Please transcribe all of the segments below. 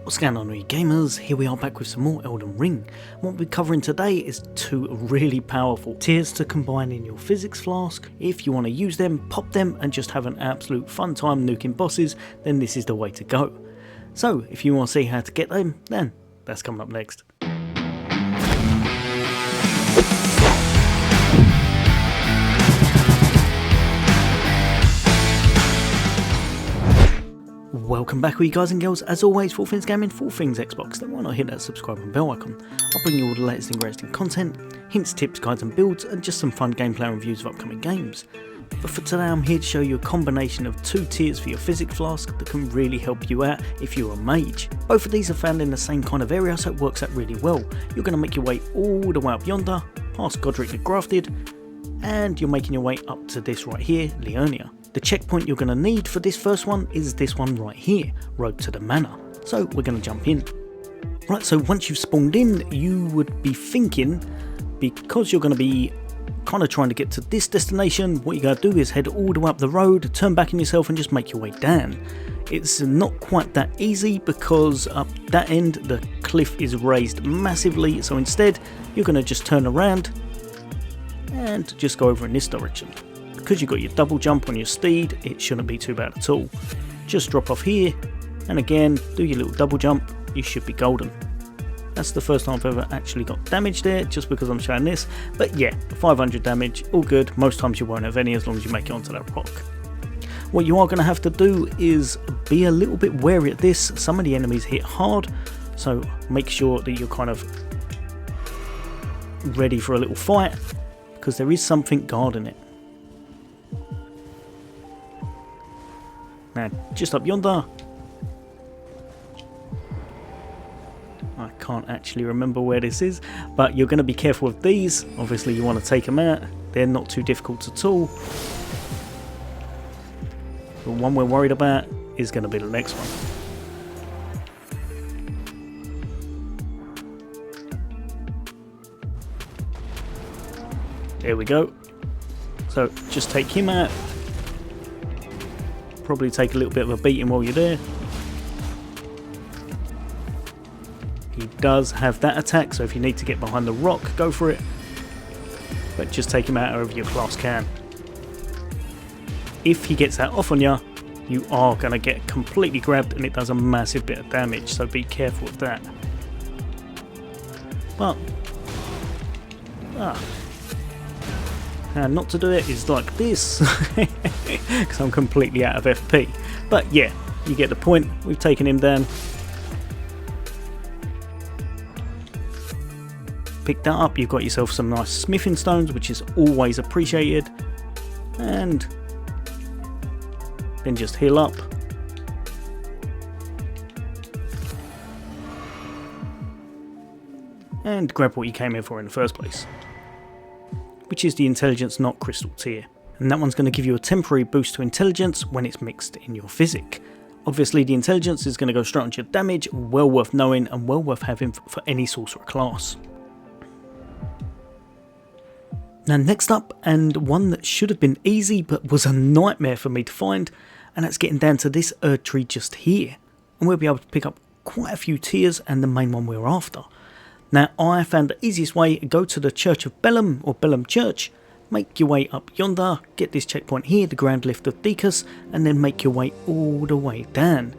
What's going on, you gamers? Here we are back with some more Elden Ring. What we're covering today is two really powerful tiers to combine in your physics flask. If you want to use them, pop them and just have an absolute fun time nuking bosses, then this is the way to go. So if you want to see how to get them, then that's coming up next. Welcome back, all you guys and girls. As always, for all things gaming, for all things Xbox, then why not hit that subscribe and bell icon. I'll bring you all the latest and greatest in content, hints, tips, guides and builds, and just some fun gameplay and reviews of upcoming games. But for today I'm here to show you a combination of two tiers for your physics flask that can really help you out if you're a mage. Both of these are found in the same kind of area, so it works out really well. You're going to make your way all the way up yonder, past Godric the Grafted, and you're making your way up to this right here, Liurnia. The checkpoint you're going to need for this first one is this one right here, Road to the Manor. So we're going to jump in. Right, so once you've spawned in, you would be thinking, because you're going to be kind of trying to get to this destination, what you got to do is head all the way up the road, turn back on yourself and just make your way down. It's not quite that easy because up that end the cliff is raised massively, so instead you're going to just turn around and just go over in this direction. Because you've got your double jump on your steed, it shouldn't be too bad at all. Just drop off here, and again, do your little double jump, you should be golden. That's the first time I've ever actually got damage there, just because I'm showing this. But yeah, 500 damage, all good. Most times you won't have any as long as you make it onto that rock. What you are going to have to do is be a little bit wary at this. Some of the enemies hit hard, so make sure that you're kind of ready for a little fight, because there is something guarding it. Now, just up yonder, I can't actually remember where this is, but you're going to be careful with these. Obviously you want to take them out, they're not too difficult at all. The one we're worried about is going to be the next one. There we go. So just take him out. Probably take a little bit of a beating while you're there. He does have that attack, so if you need to get behind the rock, go for it. But just take him out however your class can. If he gets that off on you, you are going to get completely grabbed and it does a massive bit of damage, so be careful with that. But and not to do it is like this, because I'm completely out of FP. But yeah, you get the point. We've taken him down. Pick that up, you've got yourself some nice smithing stones, which is always appreciated. And then just heal up. And grab what you came here for in the first place, which is the intelligence not crystal tier, and that one's going to give you a temporary boost to intelligence when it's mixed in your physick. Obviously the intelligence is going to go straight onto your damage, well worth knowing and well worth having for any sorcerer class. Now next up, and one that should have been easy but was a nightmare for me to find, and that's getting down to this Erd tree just here, and we'll be able to pick up quite a few tiers and the main one we're after. Now I found the easiest way, go to the Church of Bellum, or Bellum Church, make your way up yonder, get this checkpoint here, the Grand Lift of Decus, and then make your way all the way down.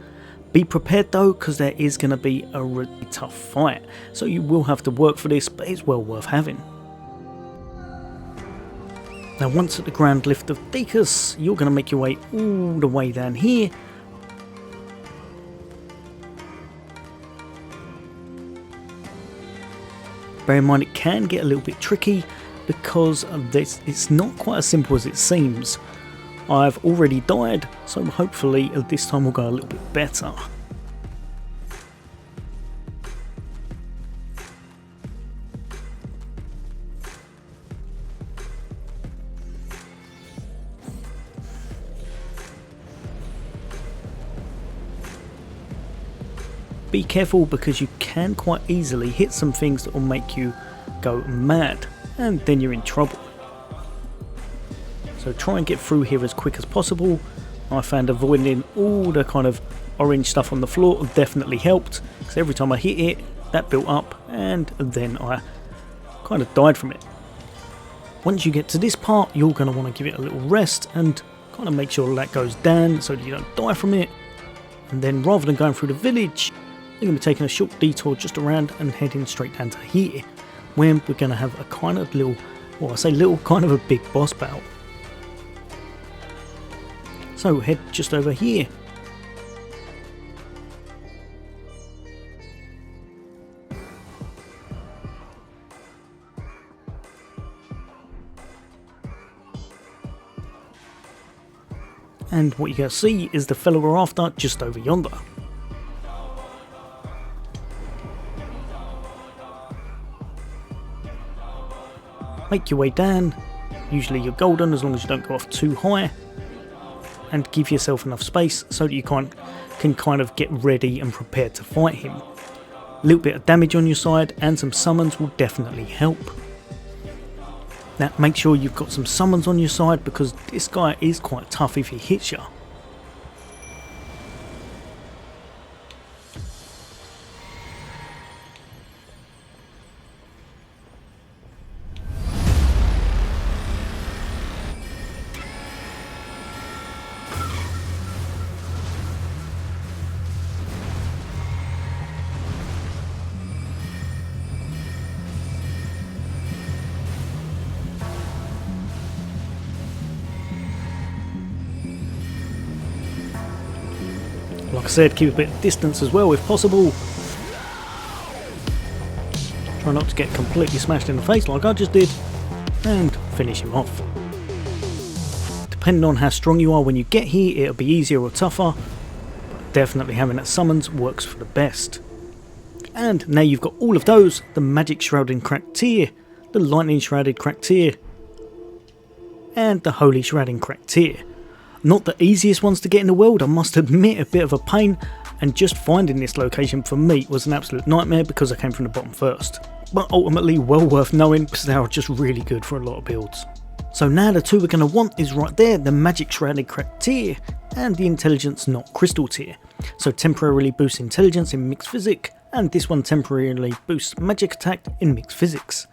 Be prepared though, because there is going to be a really tough fight, so you will have to work for this, but it's well worth having. Now once at the Grand Lift of Decus, you're going to make your way all the way down here. Bear in mind it can get a little bit tricky because it's not quite as simple as it seems. I've already died, so hopefully this time will go a little bit better. Be careful because you can quite easily hit some things that will make you go mad, and then you're in trouble. So try and get through here as quick as possible. I found avoiding all the kind of orange stuff on the floor definitely helped, because every time I hit it, that built up, and then I kind of died from it. Once you get to this part, you're going to want to give it a little rest and kind of make sure that goes down so that you don't die from it. And then rather than going through the village, you're going to be taking a short detour just around and heading straight down to here, where we're going to have a kind of little, well I say little, kind of a big boss battle. So head just over here. And what you're going to see is the fellow we're after just over yonder. Make your way down, usually you're golden as long as you don't go off too high, and give yourself enough space so that you can kind of get ready and prepared to fight him. A little bit of damage on your side and some summons will definitely help. Now make sure you've got some summons on your side because this guy is quite tough if he hits you. Like I said, keep a bit of distance as well if possible. Try not to get completely smashed in the face like I just did, and finish him off. Depending on how strong you are when you get here, it'll be easier or tougher, but definitely having that summons works for the best. And now you've got all of those, the magic shrouding cracked tear, the lightning shrouded cracked tear, and the holy shrouding cracked tear. Not the easiest ones to get in the world, I must admit, a bit of a pain, and just finding this location for me was an absolute nightmare because I came from the bottom first. But ultimately well worth knowing because they are just really good for a lot of builds. So now the two we're going to want is right there, the magic shrouded cracked tear and the intelligence not crystal tear. So temporarily boosts intelligence in mixed physick, and this one temporarily boosts magic attack in mixed physics.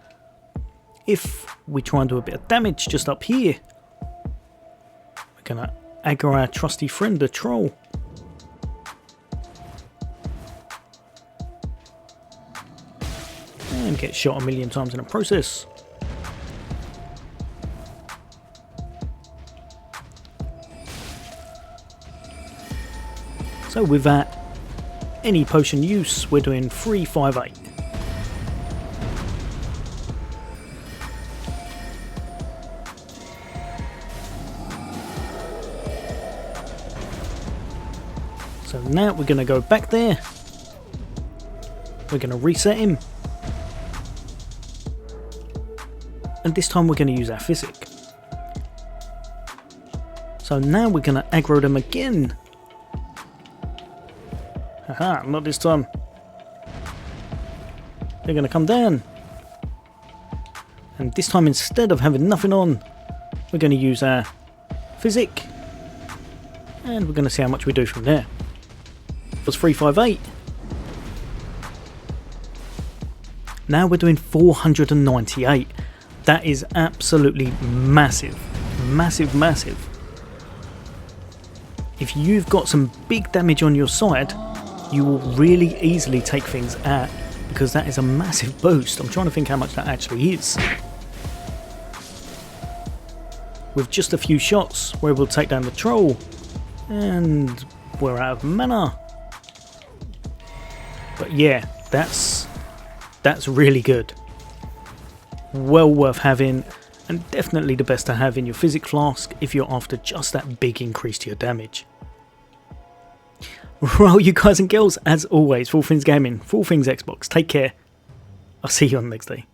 If we try and do a bit of damage just up here, we're going to aggro our trusty friend, the troll. And get shot a million times in the process. So with that, any potion use, we're doing 3, 5, 8. So now we're going to go back there, we're going to reset him, and this time we're going to use our physick. So now we're going to aggro them again. Haha, not this time. They're going to come down, and this time instead of having nothing on, we're going to use our physick, and we're going to see how much we do from there. Was 358. Now we're doing 498. That is absolutely massive. Massive, massive. If you've got some big damage on your side, you will really easily take things out because that is a massive boost. I'm trying to think how much that actually is. With just a few shots where we'll take down the troll, and we're out of mana. But yeah, that's really good. Well worth having, and definitely the best to have in your physick flask if you're after just that big increase to your damage. Well, you guys and girls, as always, for all things gaming, for all things Xbox, take care. I'll see you on the next day.